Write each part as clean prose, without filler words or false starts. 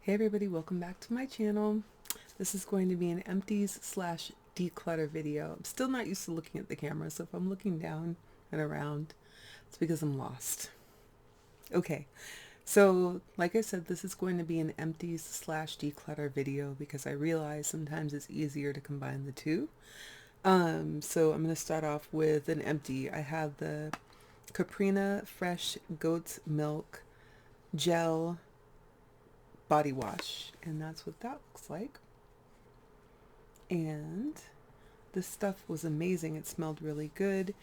Hey everybody, welcome back to my channel. This is going to be an empties/declutter video. I'm still not used to looking at the camera, so if I'm looking down and around, it's because I'm lost. Okay, so like I said, this is going to be an empties/declutter video because I realize sometimes it's easier to combine the two. So I'm going to start off with an empty. I have the Caprina Fresh Goat's Milk Gel body wash, and that's what that looks like. And this stuff was amazing. It smelled really good.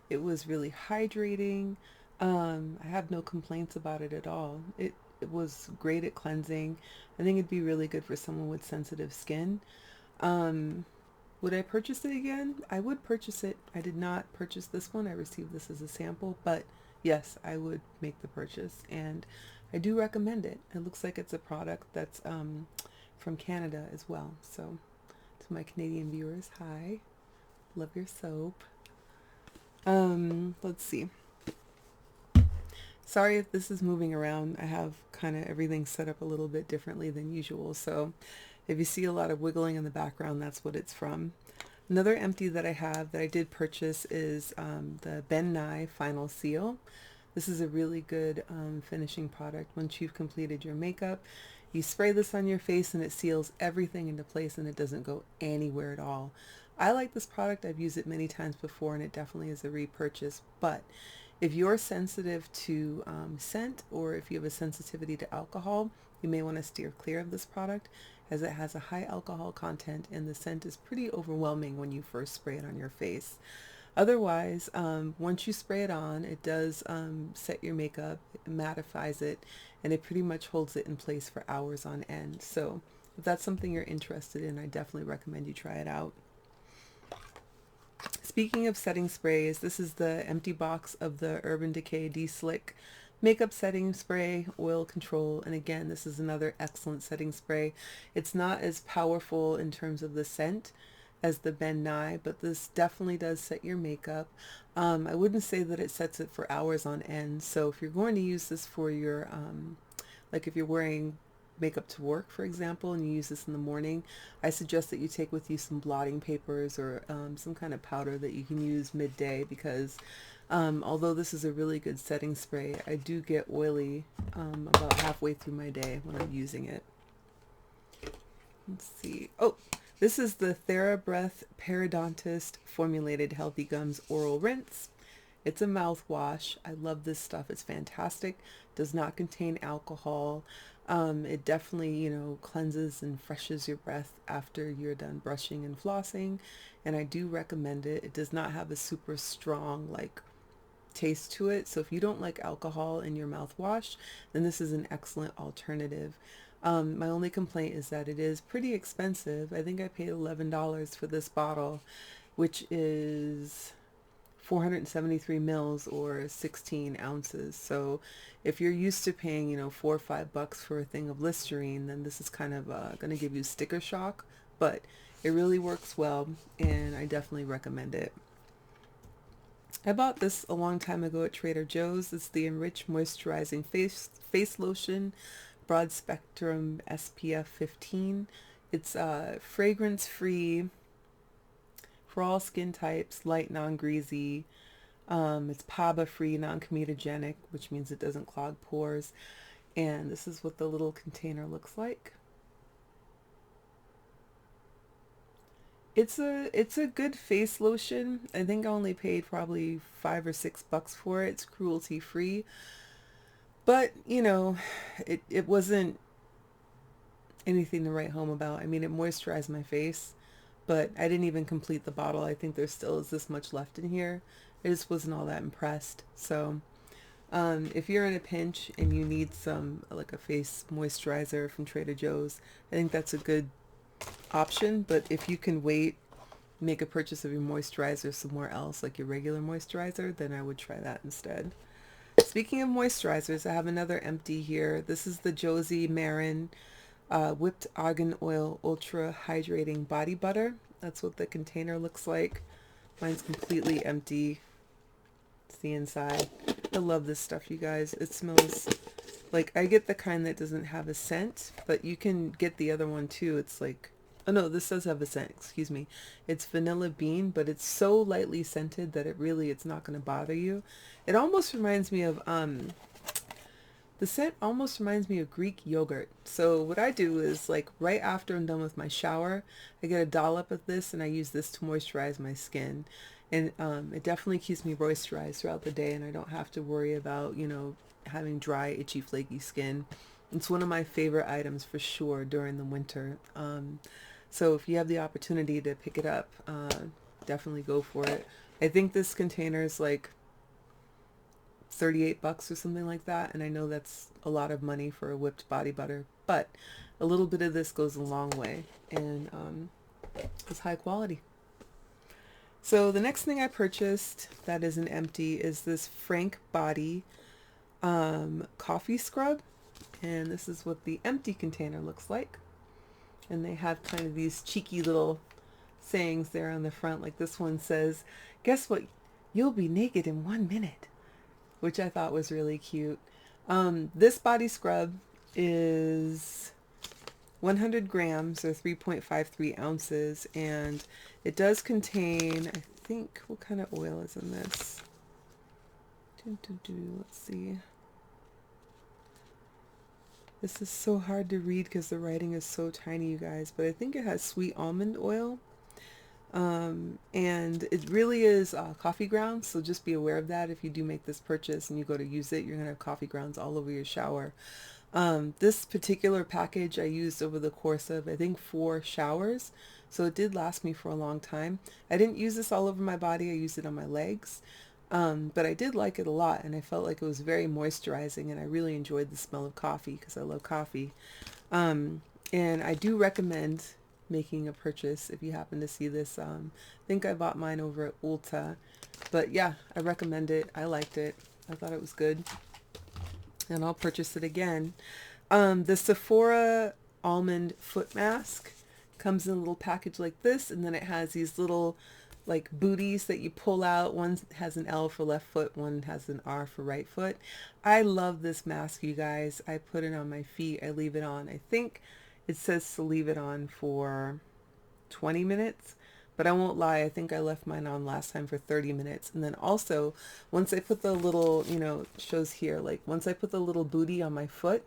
It was really hydrating. I have no complaints about it at all. It was great at cleansing. I think it'd be really good for someone with sensitive skin. um would I purchase it again? I would purchase it. I did not purchase this one. I received this as a sample, but yes, I would make the purchase, and I do recommend it. It looks like it's a product that's from Canada as well. So to my Canadian viewers, hi. Love your soap. Let's see. Sorry if this is moving around. I have kind of everything set up a little bit differently than usual. So if you see a lot of wiggling in the background, that's what it's from. Another empty that I have that I did purchase is the Ben Nye Final Seal. This is a really good finishing product. Once you've completed your makeup, you spray this on your face and it seals everything into place and it doesn't go anywhere at all. I like this product. I've used it many times before and it definitely is a repurchase. But if you're sensitive to scent, or if you have a sensitivity to alcohol, you may want to steer clear of this product, as it has a high alcohol content and the scent is pretty overwhelming when you first spray it on your face. Otherwise, once you spray it on, it does set your makeup, it mattifies it, and it pretty much holds it in place for hours on end. So if that's something you're interested in, I definitely recommend you try it out. Speaking of setting sprays, this is the empty box of the Urban Decay De-Slick Makeup Setting Spray Oil Control. And again, this is another excellent setting spray. It's not as powerful in terms of the scent as the Ben Nye, but this definitely does set your makeup. I wouldn't say that it sets it for hours on end. So if you're going to use this for your, like if you're wearing makeup to work, for example, and you use this in the morning, I suggest that you take with you some blotting papers or some kind of powder that you can use midday, because although this is a really good setting spray, I do get oily about halfway through my day when I'm using it. Let's see. Oh, this is the TheraBreath Periodontist Formulated Healthy Gums Oral Rinse. It's a mouthwash. I love this stuff. It's fantastic. Does not contain alcohol. It definitely, cleanses and freshens your breath after you're done brushing and flossing, and I do recommend it. It does not have a super strong taste to it, so if you don't like alcohol in your mouthwash, then this is an excellent alternative. My only complaint is that it is pretty expensive. I think I paid $11 for this bottle, which is 473 mils or 16 ounces. So if you're used to paying, $4 or $5 for a thing of Listerine, then this is kind of going to give you sticker shock, but it really works well and I definitely recommend it. I bought this a long time ago at Trader Joe's. It's the Enriched Moisturizing Face Lotion, Broad Spectrum SPF 15. It's fragrance free for all skin types, light, non-greasy. It's PABA free, non-comedogenic, which means it doesn't clog pores. And this is what the little container looks like. It's a good face lotion. I think I only paid probably $5 or $6 for it. It's cruelty free, but it wasn't anything to write home about. I mean, it moisturized my face, but I didn't even complete the bottle. I think there still is this much left in here. I just wasn't all that impressed. So if you're in a pinch and you need some like a face moisturizer from Trader Joe's, I think that's a good option. But if you can wait, make a purchase of your moisturizer somewhere else, like your regular moisturizer, then I would try that instead. Speaking of moisturizers, I have another empty here. This is the Josie Marin Whipped Argan Oil Ultra Hydrating Body Butter. That's what the container looks like. Mine's completely empty. It's the inside. I love this stuff, you guys. It smells Like I get the kind that doesn't have a scent, but you can get the other one too. It's like, oh no, this does have a scent, excuse me. It's vanilla bean, but it's so lightly scented that it's not going to bother you. It almost reminds me of the scent almost reminds me of Greek yogurt. So what I do is like right after I'm done with my shower, I get a dollop of this and I use this to moisturize my skin. And it definitely keeps me moisturized throughout the day, and I don't have to worry about, having dry, itchy, flaky skin. It's one of my favorite items for sure during the winter. So if you have the opportunity to pick it up, definitely go for it. I think this container is like $38 or something like that, and I know that's a lot of money for a whipped body butter, but a little bit of this goes a long way, and it's high quality. So the next thing I purchased that is an empty is this Frank Body coffee scrub, and this is what the empty container looks like. And they have kind of these cheeky little sayings there on the front, like this one says, "Guess what? You'll be naked in 1 minute," which I thought was really cute. This body scrub is 100 grams or 3.53 ounces, and it does contain, I think, what kind of oil is in this? Let's see. This is so hard to read because the writing is so tiny, you guys, but I think it has sweet almond oil. And it really is coffee grounds, so just be aware of that. If you do make this purchase and you go to use it, you're going to have coffee grounds all over your shower. This particular package I used over the course of, I think, 4 showers, so it did last me for a long time. I didn't use this all over my body, I used it on my legs, but I did like it a lot, and I felt like it was very moisturizing, and I really enjoyed the smell of coffee because I love coffee. And I do recommend making a purchase if you happen to see this. I think I bought mine over at Ulta, but yeah, I recommend it. I liked it. I thought it was good, and I'll purchase it again. The Sephora almond foot mask comes in a little package like this, and then it has these little like booties that you pull out. One has an L for left foot, one has an R for right foot. I love this mask, you guys. I put it on my feet. I leave it on. I think it says to leave it on for 20 minutes, but I won't lie, I think I left mine on last time for 30 minutes. And then also, once I put the little, it shows here, like once I put the little booty on my foot,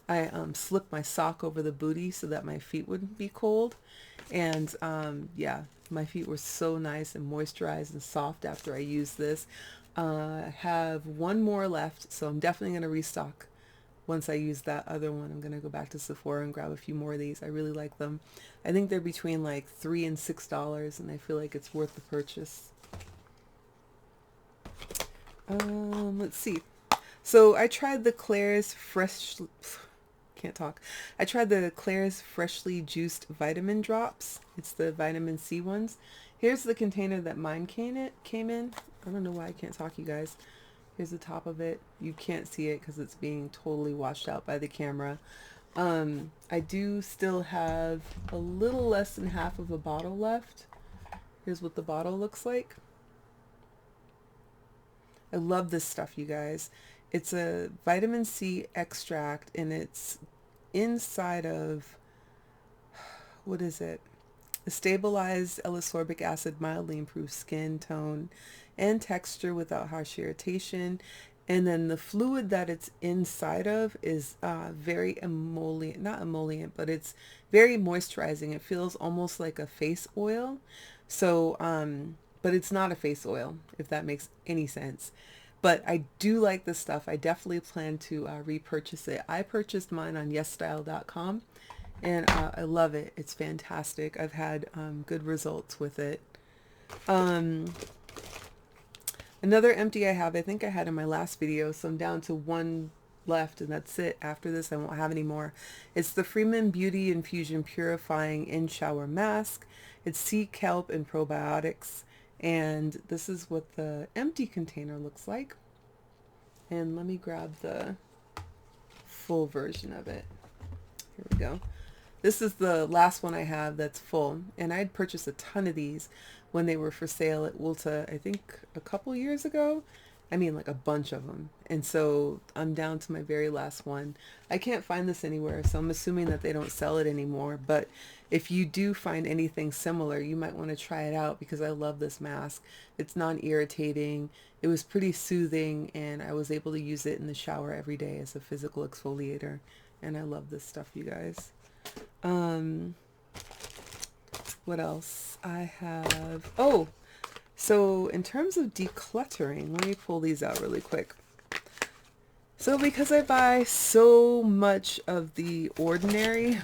I slipped my sock over the booty so that my feet wouldn't be cold. And yeah, my feet were so nice and moisturized and soft after I used this. I have one more left, so I'm definitely going to restock. Once I use that other one, I'm going to go back to Sephora and grab a few more of these. I really like them. I think they're between like $3 and $6, and I feel like it's worth the purchase. Let's see. So I tried the Kerr's I tried the Kerr's freshly juiced vitamin drops. It's the vitamin C ones. Here's the container that mine came in. I don't know why I can't talk, you guys. Here's the top of it. You can't see it because it's being totally washed out by the camera. I do still have a little less than half of a bottle left. Here's what the bottle looks like. I love this stuff, you guys. It's a vitamin C extract, and it's inside of, what is it? A stabilized L-ascorbic acid mildly improves skin tone and texture without harsh irritation. And then the fluid that it's inside of is very emollient, not emollient, but it's very moisturizing. It feels almost like a face oil. So, but it's not a face oil, if that makes any sense. But I do like this stuff. I definitely plan to repurchase it. I purchased mine on yesstyle.com, and I love it. It's fantastic. I've had good results with it. Another empty I have, I think I had in my last video, so I'm down to one left, and that's it. After this, I won't have any more. It's the Freeman Beauty Infusion Purifying In-Shower Mask. It's sea kelp and probiotics, and this is what the empty container looks like. And let me grab the full version of it. Here we go. This is the last one I have that's full, and I'd purchased a ton of these when they were for sale at Ulta, I think a couple years ago, I mean like a bunch of them. And so I'm down to my very last one. I can't find this anywhere, so I'm assuming that they don't sell it anymore. But if you do find anything similar, you might want to try it out because I love this mask. It's non-irritating. It was pretty soothing, and I was able to use it in the shower every day as a physical exfoliator. And I love this stuff, you guys. Um, what else? I have, oh, so in terms of decluttering, let me pull these out really quick. So because I buy so much of the ordinary,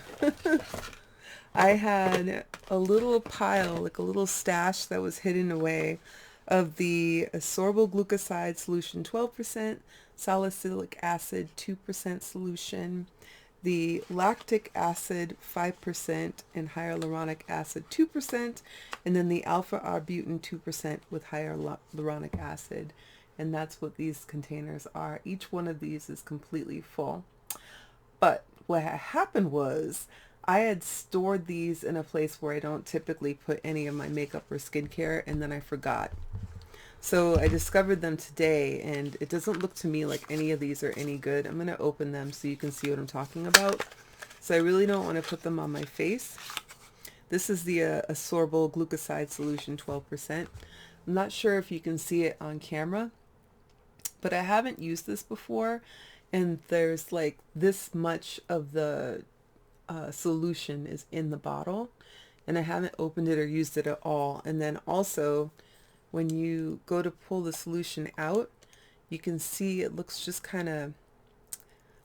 I had a little pile, like a little stash that was hidden away of the sorbitol glucoside solution 12%, salicylic acid 2% solution, the lactic acid 5% and hyaluronic acid 2%, and then the alpha arbutin 2% with hyaluronic acid. And that's what these containers are. Each one of these is completely full. But what had happened was I had stored these in a place where I don't typically put any of my makeup or skincare, and then I forgot. So I discovered them today, and it doesn't look to me like any of these are any good. I'm going to open them so you can see what I'm talking about. So I really don't want to put them on my face. This is the sorbitol glucoside solution 12%. I'm not sure if you can see it on camera, but I haven't used this before, and there's like this much of the solution is in the bottle, and I haven't opened it or used it at all. And then also when you go to pull the solution out, you can see it looks just kind of,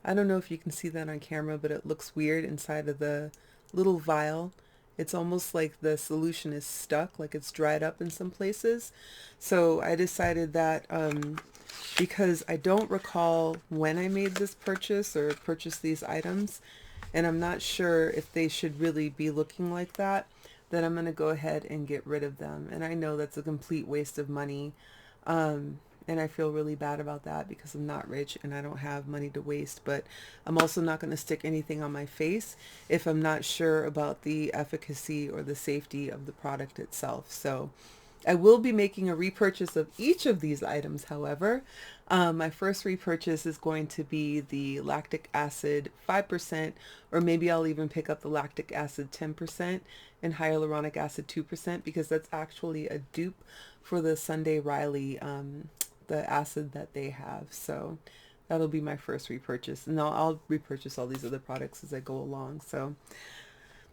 I don't know if you can see that on camera, but it looks weird inside of the little vial. It's almost like the solution is stuck, like it's dried up in some places. So I decided that because I don't recall when I made this purchase or purchased these items, and I'm not sure if they should really be looking like that, then I'm going to go ahead and get rid of them. And I know that's a complete waste of money. And I feel really bad about that because I'm not rich and I don't have money to waste. But I'm also not going to stick anything on my face if I'm not sure about the efficacy or the safety of the product itself. So I will be making a repurchase of each of these items, however. My first repurchase is going to be the lactic acid 5%, or maybe I'll even pick up the lactic acid 10% and hyaluronic acid 2% because that's actually a dupe for the Sunday Riley, the acid that they have. So that'll be my first repurchase. And I'll repurchase all these other products as I go along. So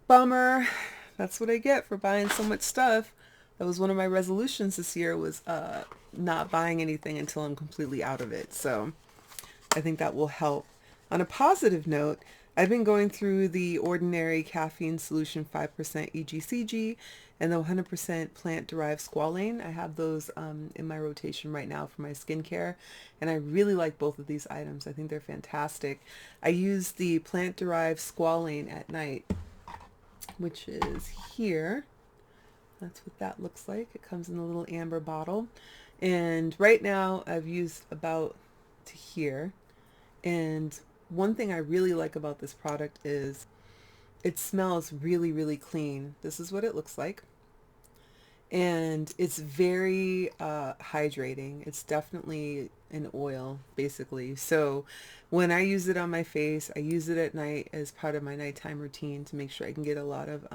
bummer. That's what I get for buying so much stuff. That was one of my resolutions this year, was not buying anything until I'm completely out of it. So I think that will help. On a positive note, I've been going through the ordinary caffeine solution 5% EGCG and the 100% plant-derived squalane. I have those in my rotation right now for my skincare, and I really like both of these items. I think they're fantastic. I use the plant-derived squalane at night, which is here. That's what that looks like. It comes in a little amber bottle. And right now I've used about to here. And one thing I really like about this product is it smells really, really clean. This is what it looks like. And it's very hydrating. It's definitely an oil, basically. So when I use it on my face, I use it at night as part of my nighttime routine to make sure I can get a lot of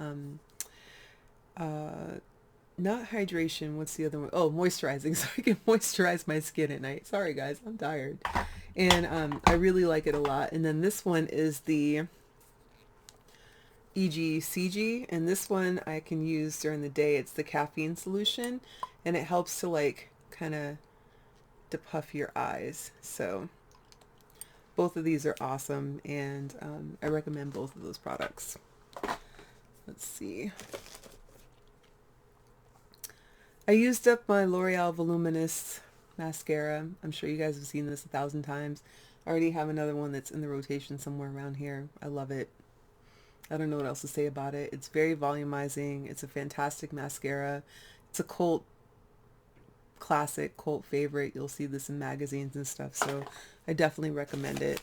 not hydration, what's the other one? Oh, moisturizing, so I can moisturize my skin at night. Sorry guys, I'm tired. And I really like it a lot. And then this one is the EGCG, and this one I can use during the day. It's the caffeine solution, and it helps to like kind of depuff your eyes. So both of these are awesome, and I recommend both of those products. Let's see. I used up my L'Oreal Voluminous mascara. I'm sure you guys have seen this 1,000 times. I already have another one that's in the rotation somewhere around here. I love it. I don't know what else to say about it. It's very volumizing. It's a fantastic mascara. It's a cult classic, cult favorite. You'll see this in magazines and stuff, so I definitely recommend it.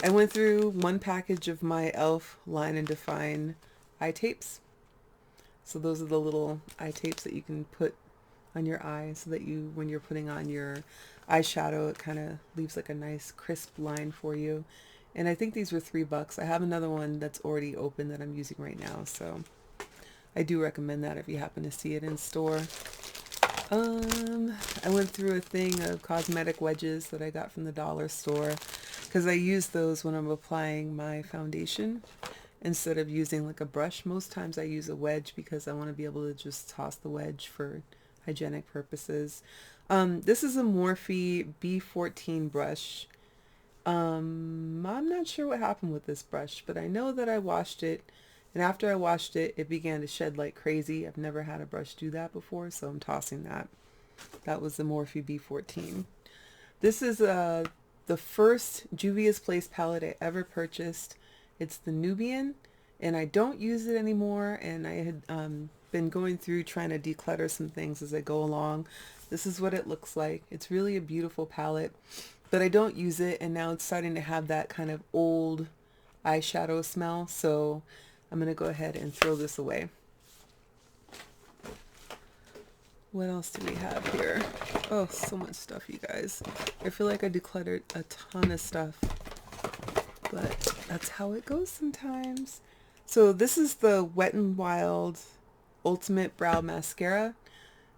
I went through one package of my e.l.f. Line and Define eye tapes. So those are the little eye tapes that you can put on your eye so that you, when you're putting on your eyeshadow, it kind of leaves like a nice crisp line for you. And I think these were $3. I have another one that's already open that I'm using right now, so I do recommend that if you happen to see it in store. I went through a thing of cosmetic wedges that I got from the dollar store because I use those when I'm applying my foundation instead of using like a brush. Most times I use a wedge because I want to be able to just toss the wedge for hygienic purposes. This is a Morphe B14 brush. I'm not sure what happened with this brush, but I know that I washed it, and after I washed it, it began to shed like crazy. I've never had a brush do that before, so I'm tossing that. That was the Morphe B14. This is the first Juvia's Place palette I ever purchased. It's the Nubian, and I don't use it anymore, and I had been going through trying to declutter some things as I go along. This is what it looks like. It's really a beautiful palette, but I don't use it, and now it's starting to have that kind of old eyeshadow smell, so I'm going to go ahead and throw this away. What else do we have here? Oh, so much stuff, you guys. I feel like I decluttered a ton of stuff, but that's how it goes sometimes. So this is the Wet n Wild Ultimate Brow Mascara.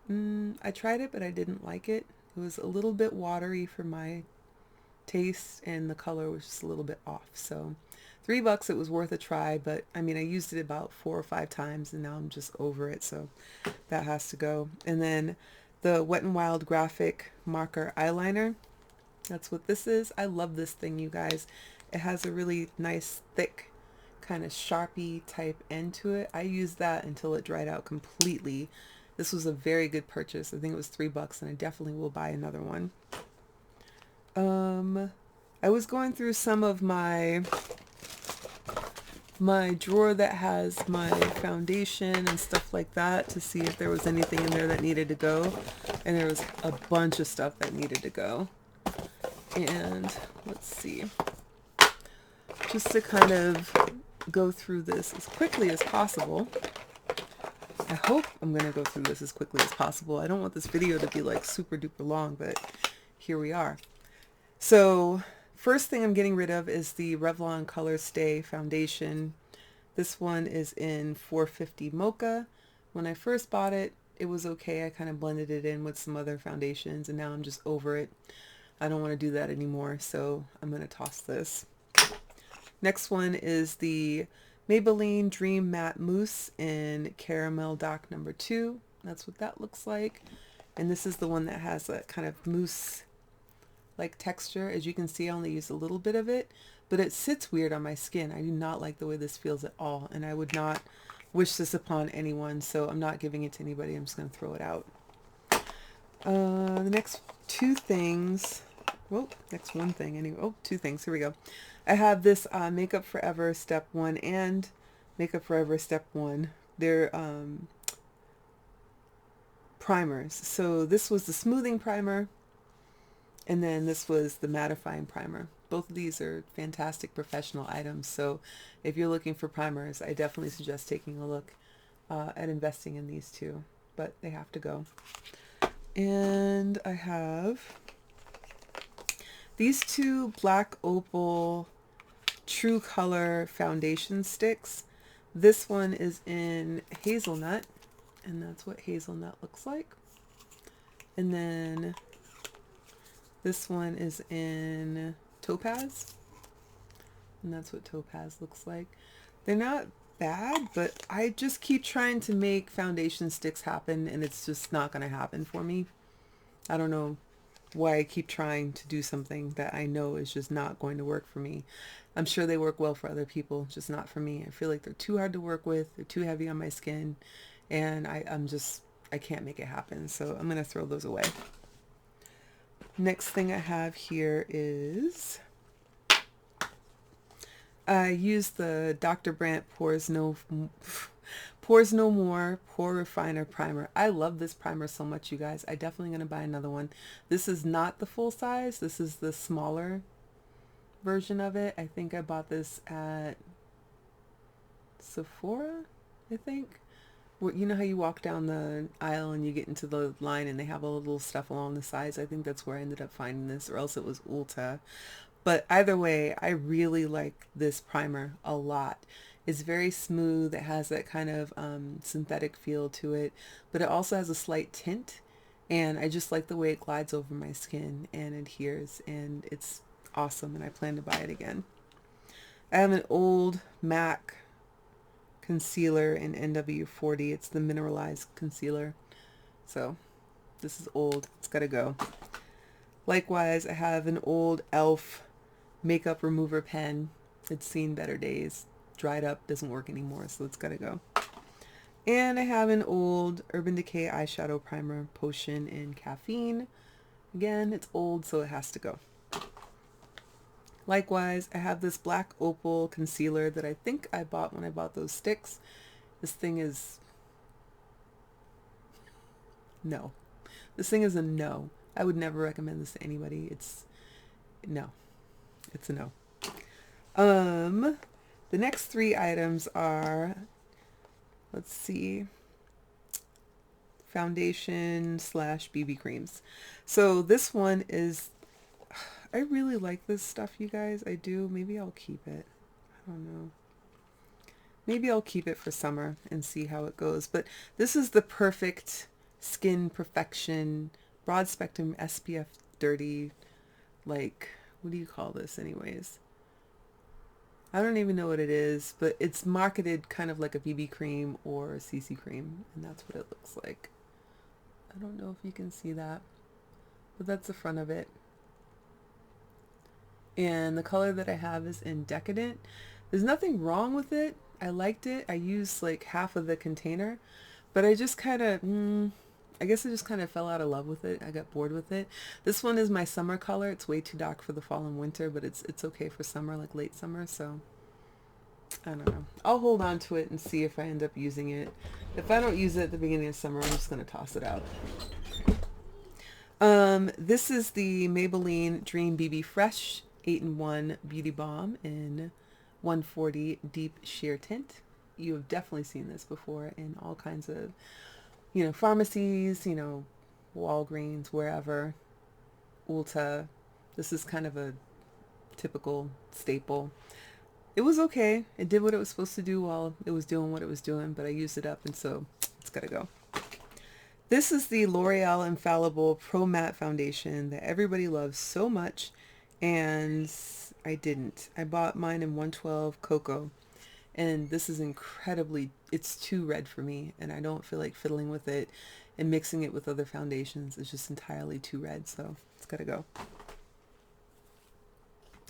I tried it, but I didn't like it. It was a little bit watery for my taste, and the color was just a little bit off. So $3, it was worth a try, but I mean, I used it about 4 or 5 times, and now I'm just over it, so that has to go. And then the Wet n Wild Graphic Marker Eyeliner. That's what this is. I love this thing, you guys. It has a really nice, thick, kind of Sharpie type end to it. I used that until it dried out completely. This was a very good purchase. I think it was $3, and I definitely will buy another one. I was going through some of my drawer that has my foundation and stuff like that to see if there was anything in there that needed to go, and there was a bunch of stuff that needed to go. And let's see, just to kind of go through this as quickly as possible. I hope I'm going to go through this as quickly as possible. I don't want this video to be like super duper long, but here we are. So first thing I'm getting rid of is the Revlon Color Stay foundation. This one is in 450 Mocha. When I first bought it, it was okay. I kind of blended it in with some other foundations, and now I'm just over it. I don't want to do that anymore, so I'm going to toss this. Next one is the Maybelline Dream Matte Mousse in Caramel Dark number 2. That's what that looks like. And this is the one that has a kind of mousse like texture. As you can see, I only use a little bit of it, but it sits weird on my skin. I do not like the way this feels at all, and I would not wish this upon anyone, so I'm not giving it to anybody. I'm just going to throw it out. The next two things, well, next one thing anyway. Oh, two things. Here we go. I have this Makeup Forever Step 1 and Makeup Forever Step 1. They're primers. So this was the smoothing primer, and then this was the mattifying primer. Both of these are fantastic professional items, so if you're looking for primers, I definitely suggest taking a look at investing in these two, but they have to go. And I have these two Black Opal True Color foundation sticks. This one is in Hazelnut, and that's what Hazelnut looks like. And then this one is in Topaz, and that's what Topaz looks like. They're not bad, but I just keep trying to make foundation sticks happen, and it's just not going to happen for me. I don't know why I keep trying to do something that I know is just not going to work for me. I'm sure they work well for other people, just not for me. I feel like they're too hard to work with, they're too heavy on my skin, and I can't make it happen, so I'm going to throw those away. Next thing I have here is I use the Dr. Brandt Pores No More Pore Refiner Primer. I love this primer so much, you guys. I'm definitely going to buy another one. This is not the full size. This is the smaller version of it. I think I bought this at Sephora, I think. You know how you walk down the aisle and you get into the line and they have all the little stuff along the sides? I think that's where I ended up finding this, or else it was Ulta. But either way, I really like this primer a lot. It's very smooth. It has that kind of synthetic feel to it, but it also has a slight tint. And I just like the way it glides over my skin and adheres, and it's awesome, and I plan to buy it again. I have an old MAC concealer in NW40. It's the mineralized concealer. So this is old. It's got to go. Likewise, I have an old e.l.f. makeup remover pen. It's seen better days. Dried up, doesn't work anymore, so it's got to go. And I have an old Urban Decay eyeshadow primer potion in caffeine. Again, it's old, so it has to go. Likewise, I have this black opal concealer that I think I bought when I bought those sticks. This thing is... no. This thing is a no. I would never recommend this to anybody. It's... no. It's a no. The next three items are... let's see... foundation slash BB creams. So this one is... I really like this stuff, you guys. I do. Maybe I'll keep it. I don't know. Maybe I'll keep it for summer and see how it goes. But this is the perfect skin perfection, broad spectrum SPF 30, like, what do you call this anyways? I don't even know what it is, but it's marketed kind of like a BB cream or a CC cream, and that's what it looks like. I don't know if you can see that, but that's the front of it. And the color that I have is in Decadent. There's nothing wrong with it. I liked it. I used like half of the container, but I just kind of, I guess I just kind of fell out of love with it. I got bored with it. This one is my summer color. It's way too dark for the fall and winter, but it's okay for summer, like late summer. So I don't know. I'll hold on to it and see if I end up using it. If I don't use it at the beginning of summer, I'm just going to toss it out. This is the Maybelline Dream BB Fresh 8-in-1 Beauty Balm in 140 Deep Sheer Tint. You have definitely seen this before in all kinds of, pharmacies, Walgreens, wherever, Ulta. This is kind of a typical staple. It was okay. It did what it was supposed to do while it was doing what it was doing, but I used it up, and so it's got to go. This is the L'Oreal Infallible Pro Matte Foundation that everybody loves so much, and I didn't. I bought mine in 112 Cocoa, and this is incredibly, it's too red for me, and I don't feel like fiddling with it and mixing it with other foundations. It's just entirely too red, so it's got to go.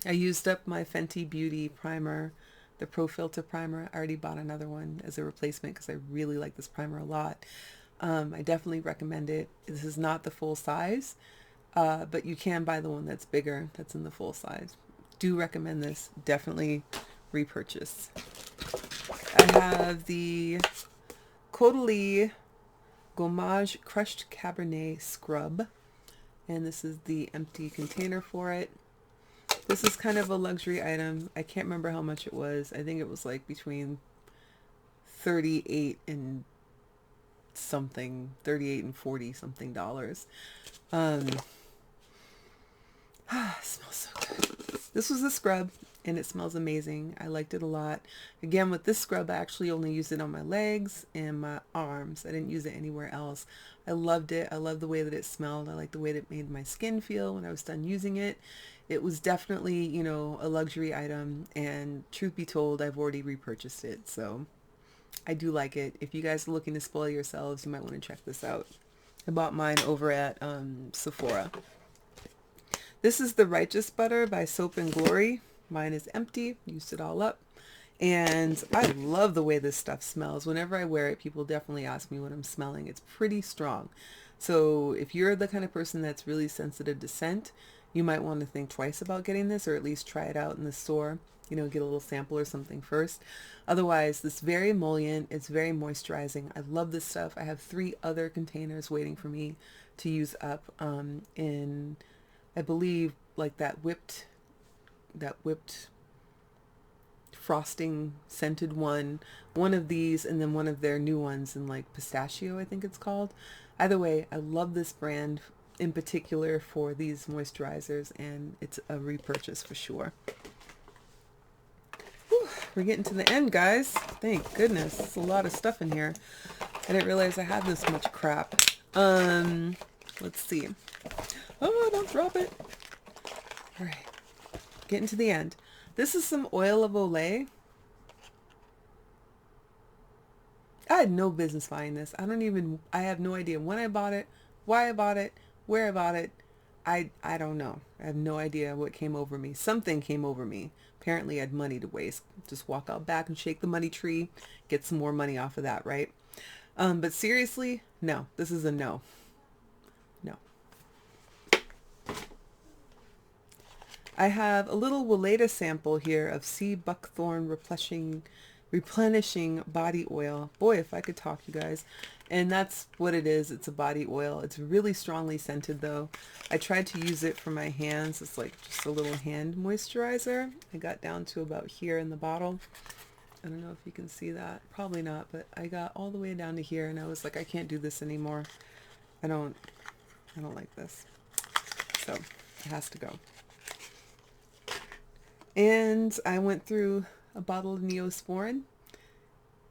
I used up my Fenty Beauty primer, the Pro Filter primer. I already bought another one as a replacement because I really like this primer a lot. I definitely recommend it. This is not the full size, but you can buy the one that's bigger, that's in the full size. Do recommend this. Definitely repurchase. I have the Caudalie Gommage Crushed Cabernet Scrub, and this is the empty container for it. This is kind of a luxury item. I can't remember how much it was. I think it was like between 38 and something, 38 and 40 something dollars. It smells so good. This was a scrub, and it smells amazing. I liked it a lot. Again, with this scrub, I actually only used it on my legs and my arms. I didn't use it anywhere else. I loved it. I loved the way that it smelled. I liked the way that it made my skin feel when I was done using it. It was definitely, a luxury item, and truth be told, I've already repurchased it, so I do like it. If you guys are looking to spoil yourselves, you might want to check this out. I bought mine over at Sephora. This is the Righteous Butter by Soap and Glory. Mine is empty. Used it all up. And I love the way this stuff smells. Whenever I wear it, people definitely ask me what I'm smelling. It's pretty strong. So if you're the kind of person that's really sensitive to scent, you might want to think twice about getting this, or at least try it out in the store. Get a little sample or something first. Otherwise, this is very emollient. It's very moisturizing. I love this stuff. I have 3 other containers waiting for me to use up in, I believe, like that whipped frosting scented one of these, and then one of their new ones in like pistachio, I think it's called. Either way, I love this brand in particular for these moisturizers, and it's a repurchase for sure. Whew, we're getting to the end, guys. Thank goodness. It's a lot of stuff in here. I didn't realize I had this much crap. Let's see. Oh, don't drop it. All right. Getting to the end. This is some oil of Olay. I had no business buying this. I have no idea when I bought it, why I bought it, where I bought it. I don't know. I have no idea what came over me. Something came over me. Apparently I had money to waste. Just walk out back and shake the money tree, get some more money off of that, right? But seriously, no. This is a no. No. I have a little Weleda sample here of sea buckthorn replenishing body oil. Boy, if I could talk, you guys. And that's what it is. It's a body oil. It's really strongly scented though. I tried to use it for my hands. It's like just a little hand moisturizer. I got down to about here in the bottle. I don't know if you can see that. Probably not, but I got all the way down to here and I was like, I can't do this anymore. I don't like this. So it has to go. And I went through a bottle of Neosporin.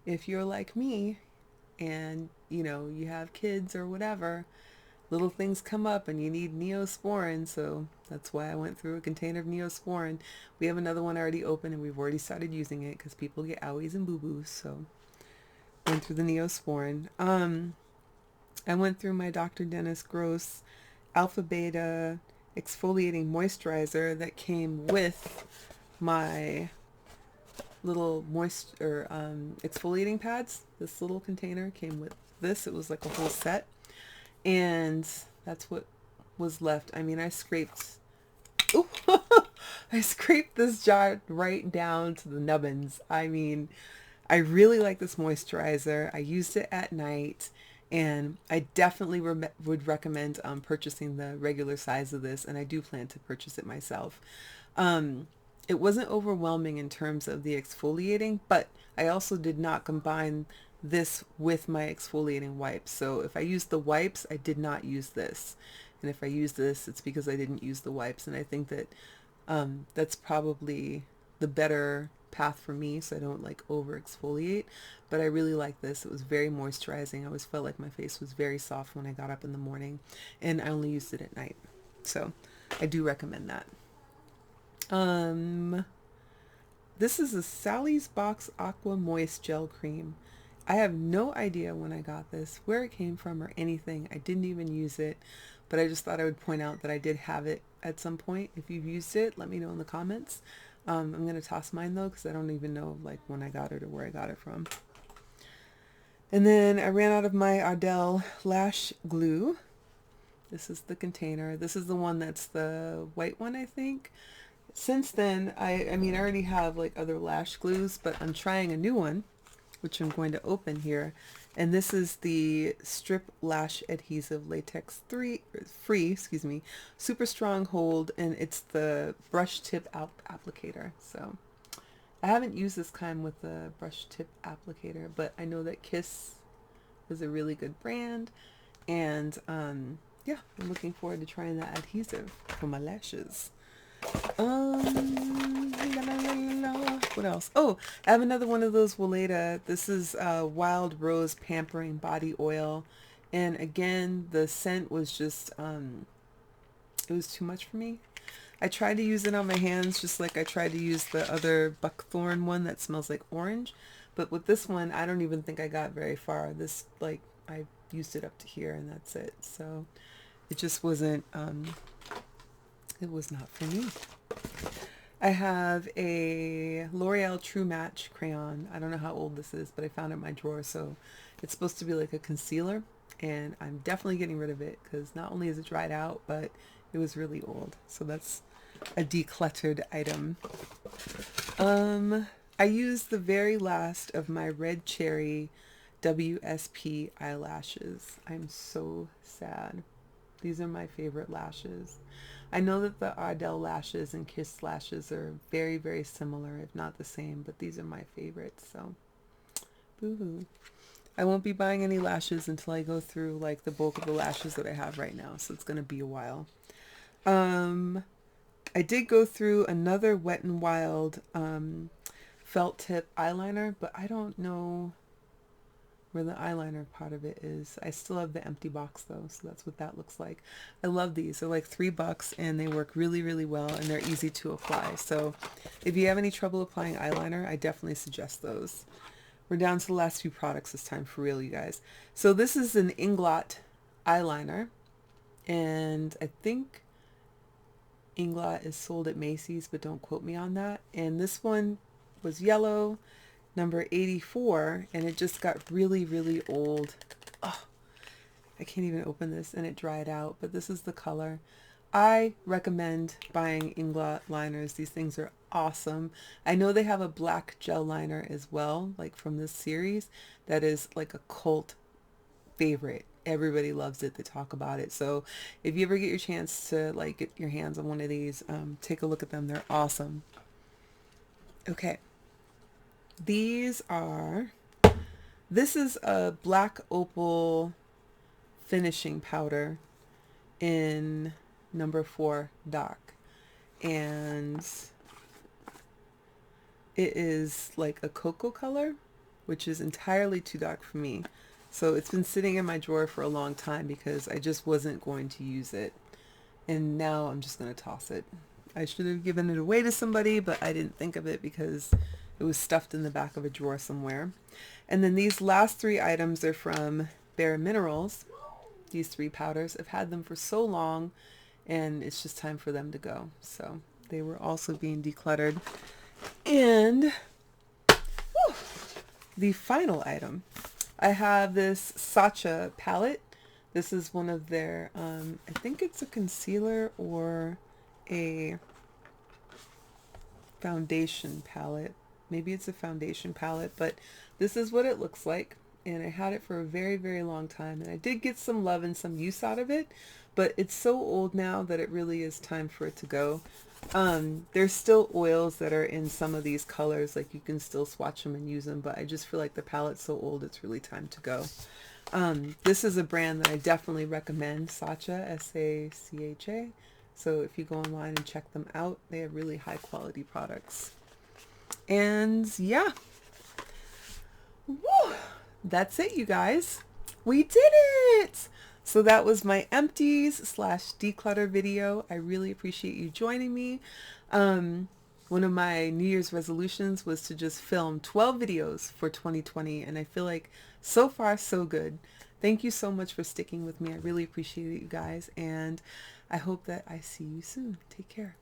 If you're like me and you have kids or whatever, little things come up and you need Neosporin, so that's why I went through a container of Neosporin. We have another one already open and we've already started using it because people get owies and boo-boos, so went through the Neosporin. I went through my Dr. Dennis Gross Alpha Beta exfoliating moisturizer that came with my little exfoliating pads. This little container came with this. It was like a whole set, and that's what was left. I mean, I scraped I scraped this jar right down to the nubbins. I mean, I really like this moisturizer. I used it at night, and I definitely would recommend purchasing the regular size of this, and I do plan to purchase it myself. It wasn't overwhelming in terms of the exfoliating, but I also did not combine this with my exfoliating wipes. So if I used the wipes, I did not use this. And if I use this, it's because I didn't use the wipes. And I think that that's probably the better path for me, so I don't like over exfoliate. But I really like this. It was very moisturizing. I always felt like my face was very soft when I got up in the morning, and I only used it at night. So I do recommend that. This is a Sally's Box Aqua Moist Gel Cream. I have no idea when I got this, where it came from or anything. I didn't even use it, but I just thought I would point out that I did have it at some point. If you've used it, let me know in the comments. I'm going to toss mine though, because I don't even know like when I got it or where I got it from. And then I ran out of my Ardell lash glue. This is the container. This is the one that's the white one, I think. Since then, I mean, I already have like other lash glues, but I'm trying a new one, which I'm going to open here. And this is the Strip Lash Adhesive Latex Free, excuse me, super strong hold, and it's the brush tip applicator. So I haven't used this kind with the brush tip applicator, but I know that Kiss is a really good brand, and yeah, I'm looking forward to trying that adhesive for my lashes. What else? Oh, I have another one of those Weleda. This is Wild Rose Pampering Body Oil, and again, the scent was just it was too much for me. I tried to use it on my hands just like I tried to use the other buckthorn one that smells like orange, but with this one I don't even think I got very far. This, like, I used it up to here and that's it. So it just wasn't it was not for me. I have a L'Oreal True Match crayon. I don't know how old this is, but I found it in my drawer. So it's supposed to be like a concealer, and I'm definitely getting rid of it because not only is it dried out, but it was really old. So that's a decluttered item. I used the very last of my Red Cherry WSP eyelashes. I'm so sad. These are my favorite lashes. I know that the Ardell lashes and Kiss lashes are very, very similar, if not the same, but these are my favorites, so boo-hoo. I won't be buying any lashes until I go through like the bulk of the lashes that I have right now, so it's going to be a while. I did go through another Wet n Wild felt tip eyeliner, but I don't know where the eyeliner part of it is. I still have the empty box though, so that's what that looks like. I love these. They're like $3 and they work really, really well, and they're easy to apply. So if you have any trouble applying eyeliner, I definitely suggest those. We're down to the last few products this time, for real, you guys. So this is an Inglot eyeliner, and I think Inglot is sold at Macy's, but don't quote me on that. And this one was yellow, number 84, and it just got really, really old. Oh, I can't even open this, and it dried out, but this is the color. I recommend buying Inglot liners. These things are awesome. I know they have a black gel liner as well, like from this series, that is like a cult favorite. Everybody loves it. They talk about it. So if you ever get your chance to like get your hands on one of these, take a look at them. They're awesome. Okay. This is a black opal finishing powder in number 4 dark, and it is like a cocoa color, which is entirely too dark for me. So it's been sitting in my drawer for a long time because I just wasn't going to use it, and now I'm just going to toss it. I should have given it away to somebody, but I didn't think of it because it was stuffed in the back of a drawer somewhere. And then these last 3 items are from Bare Minerals. These 3 powders, I've had them for so long, and it's just time for them to go. So they were also being decluttered. And whew, the final item, I have this Sacha palette. This is one of their, I think it's a concealer or a foundation palette. Maybe it's a foundation palette, but this is what it looks like. And I had it for a very, very long time, and I did get some love and some use out of it, but it's so old now that it really is time for it to go. There's still oils that are in some of these colors, like you can still swatch them and use them, but I just feel like the palette's so old it's really time to go. This is a brand that I definitely recommend, Sacha, S-A-C-H-A. So if you go online and check them out, they have really high quality products. And yeah, woo, that's it, you guys. We did it! So that was my empties / declutter video. I really appreciate you joining me. One of my New Year's resolutions was to just film 12 videos for 2020, and I feel like so far so good. Thank you so much for sticking with me. I really appreciate it, you guys, and I hope that I see you soon. Take care.